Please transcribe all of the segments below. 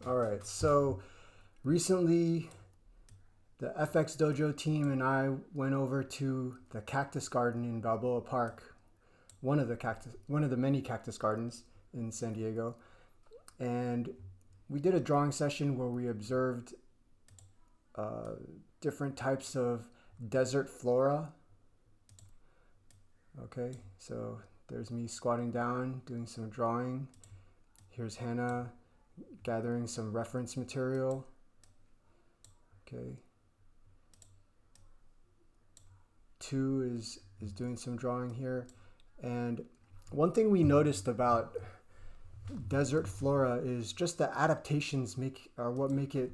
All right, so recently the FX Dojo team and I went over to the Cactus Garden in Balboa Park, one of the many cactus gardens in San Diego, and we did a drawing session where we observed uh, different types of desert flora. Okay, so there's me squatting down, doing some drawing. Here's Hannah gathering some reference material. Okay. Two is doing some drawing here. And one thing we noticed about desert flora is just the adaptations are what make it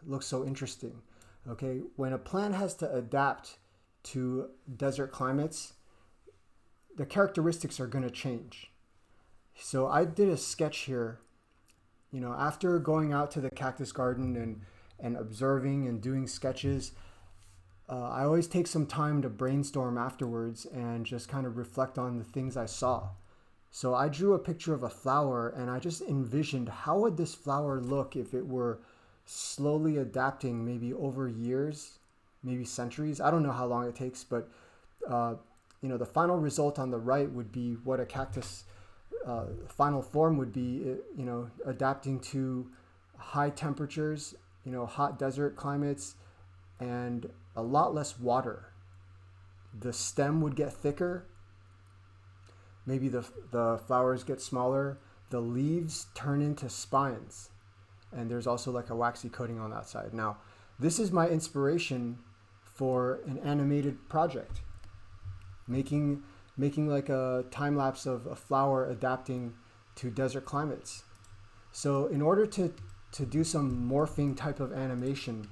look so interesting. Okay, when a plant has to adapt to desert climates, the characteristics are going to change. So I did a sketch here. After going out to the cactus garden and observing and doing sketches, I always take some time to brainstorm afterwards and just kind of reflect on the things I saw. So I drew a picture of a flower and I just envisioned how would this flower look if it were slowly adapting, maybe over years, maybe centuries. I don't know how long it takes, but the final result on the right would be what a cactus final form would be. Adapting to high temperatures, hot desert climates, and a lot less water. The stem would get thicker. Maybe the flowers get smaller. The leaves turn into spines. And there's also like a waxy coating on that side. Now, this is my inspiration for an animated project. Making like a time lapse of a flower adapting to desert climates. So in order to do some morphing type of animation,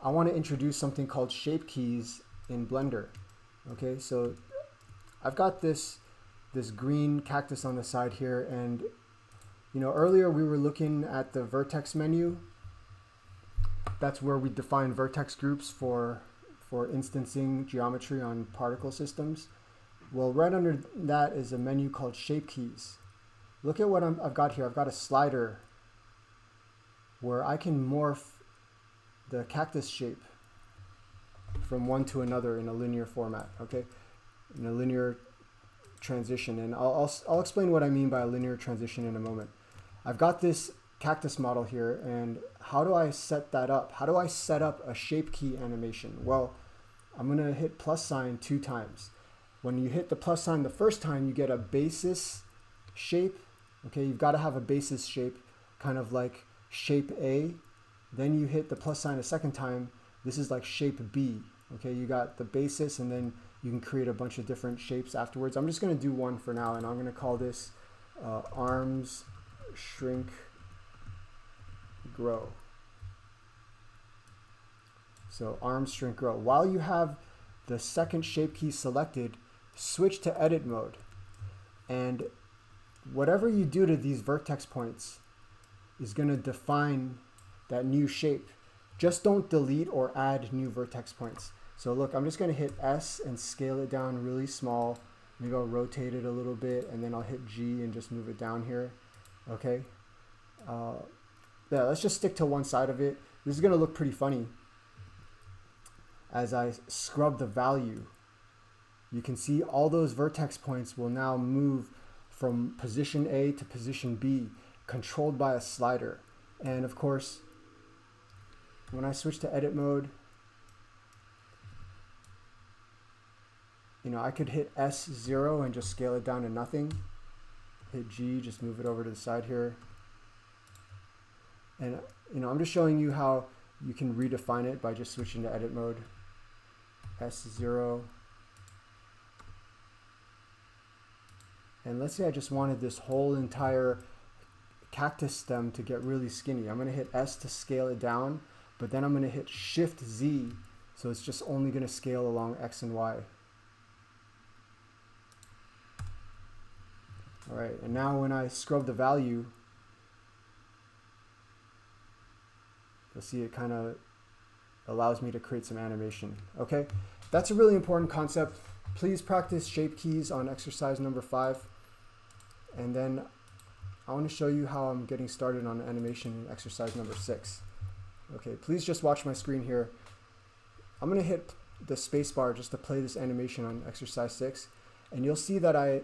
I want to introduce something called shape keys in Blender. Okay, so I've got this green cactus on the side here, and earlier we were looking at the vertex menu. That's where we define vertex groups for instancing geometry on particle systems. Well, right under that is a menu called shape keys. Look at what I've got here. I've got a slider where I can morph the cactus shape from one to another in a linear format, okay? In a linear transition. And I'll explain what I mean by a linear transition in a moment. I've got this cactus model here, and how do I set that up? How do I set up a shape key animation? Well, I'm gonna hit plus sign 2 times. When you hit the plus sign the first time, you get a basis shape. Okay, you've got to have a basis shape, kind of like shape A. Then you hit the plus sign a second time. This is like shape B. Okay, you got the basis, and then you can create a bunch of different shapes afterwards. I'm just going to do one for now, and I'm going to call this arms shrink grow. So arms shrink grow. While you have the second shape key selected, switch to edit mode. And whatever you do to these vertex points is going to define that new shape. Just don't delete or add new vertex points. So look, I'm just going to hit S and scale it down really small. Maybe I'll rotate it a little bit, and then I'll hit G and just move it down here. Okay. Yeah, let's just stick to one side of it. This is going to look pretty funny. As I scrub the value, you can see all those vertex points will now move from position A to position B, controlled by a slider. And of course, when I switch to edit mode, I could hit S0 and just scale it down to nothing. Hit G, just move it over to the side here. And I'm just showing you how you can redefine it by just switching to edit mode. S0. And let's say I just wanted this whole entire cactus stem to get really skinny. I'm going to hit S to scale it down, but then I'm going to hit Shift Z, so it's just only going to scale along X and Y. All right, and now when I scrub the value, you'll see it kind of allows me to create some animation. Okay, that's a really important concept. Please practice shape keys on exercise number 5. And then I want to show you how I'm getting started on animation in exercise number 6. Okay, please just watch my screen here. I'm going to hit the space bar just to play this animation on exercise 6, and you'll see that I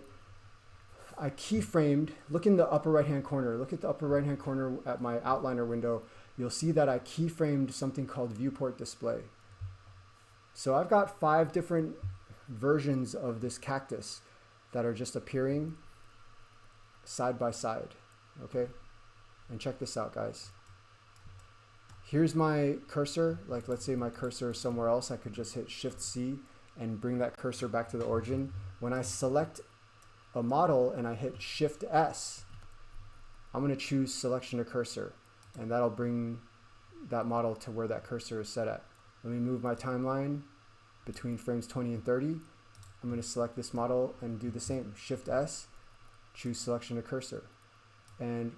keyframed. Look in the upper right hand corner. Look at the upper right hand corner at my outliner window. You'll see that I keyframed something called viewport display. So I've got 5 different versions of this cactus that are just appearing side by side. Okay, and check this out, guys. Here's my cursor. Like, let's say my cursor is somewhere else. I could just hit Shift C and bring that cursor back to the origin. When I select a model and I hit Shift S, I'm going to choose selection to cursor, and that'll bring that model to where that cursor is set at. Let me move my timeline between frames 20 and 30. I'm going to select this model and do the same. Shift S, choose selection to cursor. And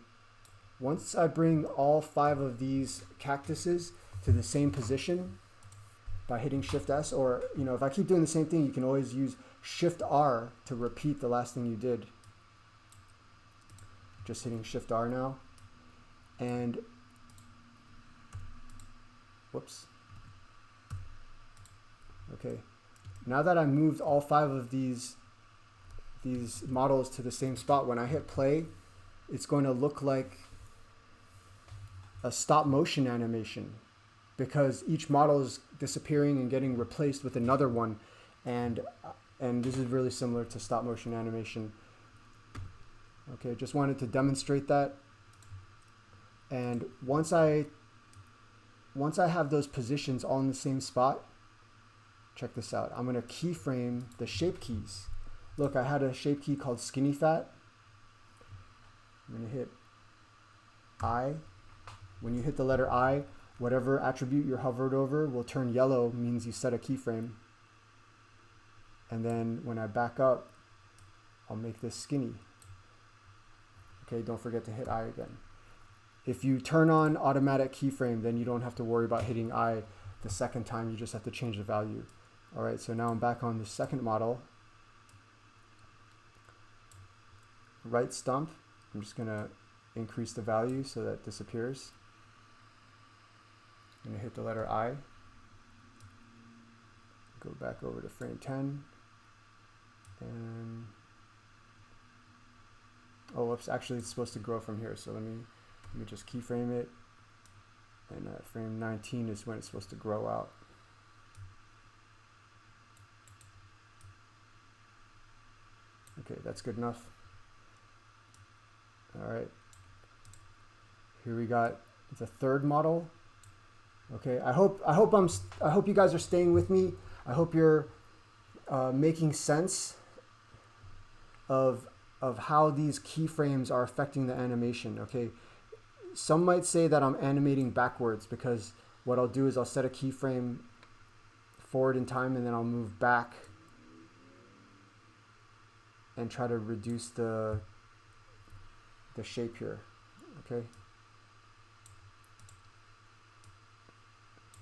once I bring all 5 of these cactuses to the same position by hitting Shift S, or if I keep doing the same thing, you can always use Shift R to repeat the last thing you did. Just hitting Shift R now. And whoops. Okay. Now that I moved all 5 of these models to the same spot, when I hit play, it's going to look like a stop motion animation, because each model is disappearing and getting replaced with another one, and this is really similar to stop motion animation. Okay, just wanted to demonstrate that. And once I have those positions all in the same spot, check this out. I'm going to keyframe the shape keys. Look, I had a shape key called skinny fat. I'm going to hit I. When you hit the letter I, whatever attribute you're hovered over will turn yellow, means you set a keyframe. And then when I back up, I'll make this skinny. Okay, don't forget to hit I again. If you turn on automatic keyframe, then you don't have to worry about hitting I the second time. You just have to change the value. All right, so now I'm back on the second model. Right stump, I'm just gonna increase the value so that it disappears. I'm gonna hit the letter I. Go back over to frame 10. And oh, whoops, actually it's supposed to grow from here. So let me just keyframe it. And frame 19 is when it's supposed to grow out. Okay, that's good enough. All right. Here we got the third model. Okay, I hope you guys are staying with me. I hope you're making sense of how these keyframes are affecting the animation. Okay, some might say that I'm animating backwards, because what I'll do is I'll set a keyframe forward in time, and then I'll move back and try to reduce the shape here. Okay.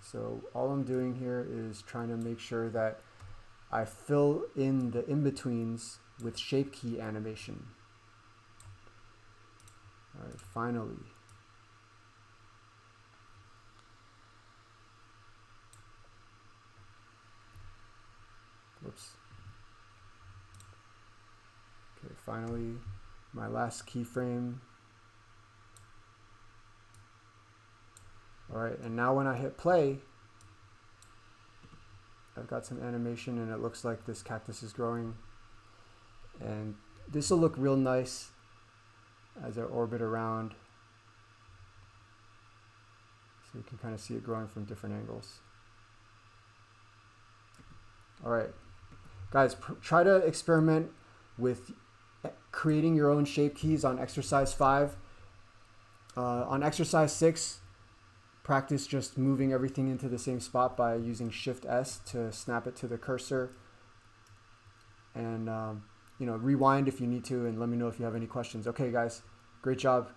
So all I'm doing here is trying to make sure that I fill in the in-betweens with shape key animation. All right, finally. Whoops. Okay, finally, my last keyframe. All right, and now when I hit play, I've got some animation, and it looks like this cactus is growing. And this will look real nice as I orbit around. So you can kind of see it growing from different angles. All right, guys, try to experiment with creating your own shape keys on exercise 5. On exercise 6, practice just moving everything into the same spot by using Shift S to snap it to the cursor. And rewind if you need to, and let me know if you have any questions. Okay, guys, great job.